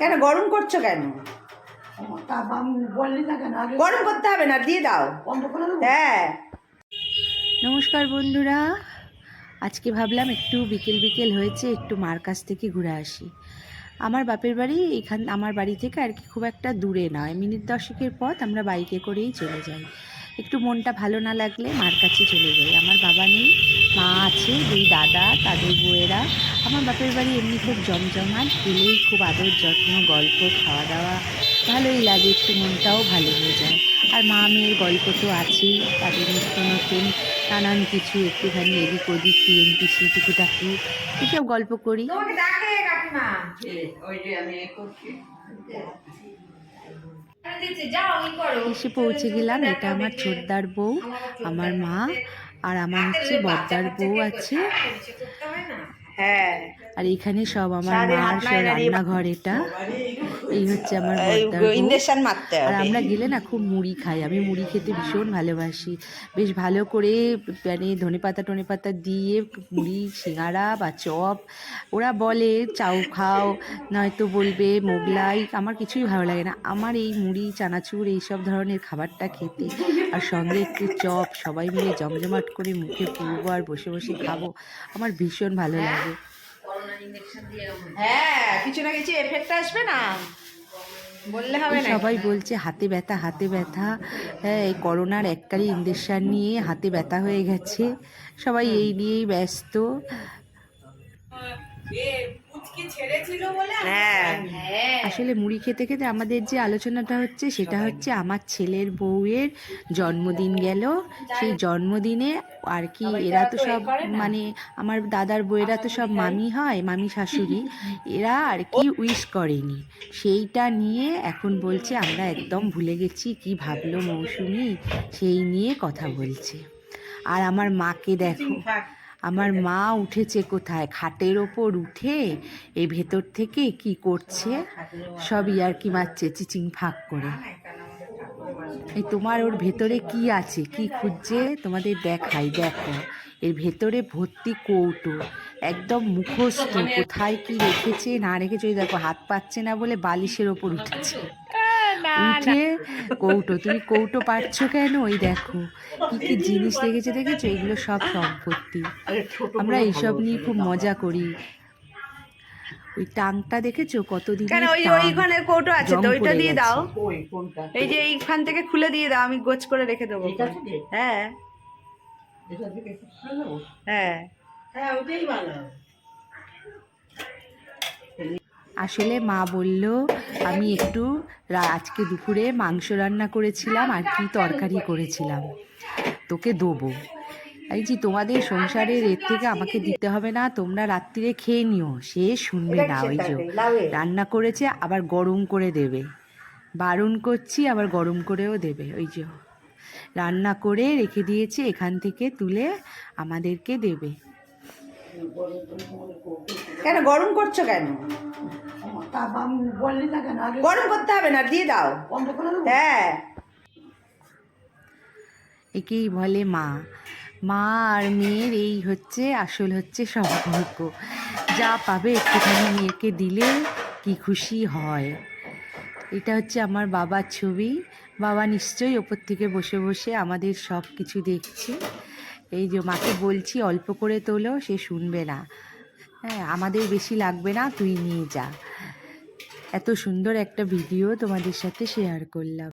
কেন গরম করছো কেন? গরম করতে হবে না, দিয়ে দাও। হ্যাঁ। নমস্কার বন্ধুরা, আজকে ভাবলাম একটু বিকেল বিকেল হয়েছে, একটু মার কাছ থেকে ঘুরে আসি। আমার বাপের বাড়ি আমার বাড়ি থেকে আর কি খুব একটা দূরে নয়, মিনিট 10-এর পথ আমরা বাইকে করেই চলে যাই। একটু মনটা ভালো না লাগলে মার কাছে চলে যাই। আমার বাবা নেই, মা আছে, দুই দাদা, তাদের বউয়েরা। আমার বাপের বাড়ি এমনি খুব জমজমাট, গেলেই খুব আদর যত্ন, গল্প, খাওয়া দাওয়া, ভালোই লাগে, একটু মনটাও ভালো হয়ে যায়। আর মা মেয়ের গল্প তো আছেই, তাদের নিত্য নতুন নানান কিছু, একটুখানি এদিক ওদিক পিএনপিসি টুকুটাকি এসব গল্প করি। এসে পৌঁছে গেলাম। এটা আমার ছোটদার বউ, আমার মা, আর আমার হচ্ছে বড়দার বউ আছে। হ্যাঁ, আর এখানে সব আমার মার সব রান্নাঘর। এটা এই হচ্ছে আমার বড়দার বউ। আর আমরা গেলে না খুব মুড়ি খাই, আমি মুড়ি খেতে ভীষণ ভালোবাসি। বেশ ভালো করে মানে ধনেপাতা দিয়ে মুড়ি, সিঙ্গাড়া বা চপ, ওরা বলে চাউ খাও, নয়তো বলবে মোগলাই, আমার কিছুই ভালো লাগে না। আমার এই মুড়ি, চানাচুর, এইসব ধরনের খাবারটা খেতে, আর সঙ্গে একটু চপ, সবাই মিলে জমজমাট করে মুখে পুরবো আর বসে বসে খাবো, আমার ভীষণ ভালো লাগে। হ্যাঁ, কিছু না কিছু এফেক্ট আসবে না, বললে হবে না। সবাই বলছে হাতে ব্যথা, হাতে ব্যথা। হ্যাঁ, এই করোনার এককারী ইঞ্জেকশন নিয়ে হাতে ব্যথা হয়ে গেছে, সবাই এই নিয়েই ব্যস্ত। হ্যাঁ, আসলে মুড়ি খেতে খেতে আমাদের যে আলোচনাটা হচ্ছে সেটা হচ্ছে আমার ছেলের বউয়ের জন্মদিন গেল। সেই জন্মদিনে আর কি এরা তো সব মানে আমার দাদার বউয়েরা তো সব মামি হয়, মামি শাশুড়ি, এরা আর কি উইশ করেনি। সেইটা নিয়ে এখন বলছে আমরা একদম ভুলে গেছি, কি ভাবলো মৌসুমি, সেই নিয়ে কথা বলছে। আর আমার মাকে দেখো, আমার মা উঠেছে কোথায়, খাটের ওপর উঠে এই ভেতর থেকে কি করছে, সব ইয়ার্কি মারছে চিচিং ফাঁক করে। এই তোমার ওর ভেতরে কি আছে, কি খুঁজছে তোমাদের দেখাই, দেখো এর ভেতরে ভর্তি কৌটো, একদম মুখস্থ, কোথায় কি রেখেছে না রেখেছে। ওই দেখো হাত পাচ্ছে না বলে বালিশের ওপর উঠেছে, উঠে কৌটো, তুমি কৌটো পাচ্ছো কেন, ওই দেখো কি কি জিনিস রেখেছে, দেখেছো, এগুলো সব সম্পত্তি। আমরা এইসব নিয়ে খুব মজা করি। ওই টাংটা দেখেছো কতদিন, কেন ওইখানে কৌটো আছে তো, ওইটা দিয়ে দাও, এই যে এইখান থেকে খুলে দিয়ে দাও, আমি গোছ করে রেখে দেবো। হ্যাঁ হ্যাঁ হ্যাঁ, ওটাই ভালো। আসলে মা বলল আমি একটু আজকে দুপুরে মাংস রান্না করেছিলাম আর কি তরকারি করেছিলাম, তোকে দেবো। এই যে তোমাদের সংসারের এর থেকে আমাকে দিতে হবে না, তোমরা রাত্রিরে খেয়ে নিও, সে শুনবে না। ওই যে রান্না করেছে আবার গরম করে দেবে, বারণ করছি, আবার গরম করেও দেবে। ওই যে রান্না করে রেখে দিয়েছে, এখান থেকে তুলে আমাদেরকে দেবে। কেন গরম করছো কেন? গরম করতে হবে না, দিয়ে দাও। হ্যাঁ, একেই বলে মা। মা আর মেয়ের এই হচ্ছে আসল হচ্ছে সম্পর্ক, যা পাবে একটুখানি মেয়েকে দিলে কি খুশি হয়। এটা হচ্ছে আমার বাবার ছবি, বাবা নিশ্চয়ই ওপর থেকে বসে বসে আমাদের সব কিছু দেখছে। এই যে মাকে বলছি অল্প করে তোলো, সে শুনবে না। হ্যাঁ, আমাদের বেশি লাগবে না, তুই নিয়ে যা। এত সুন্দর একটা ভিডিও তোমাদের সাথে শেয়ার করলাম।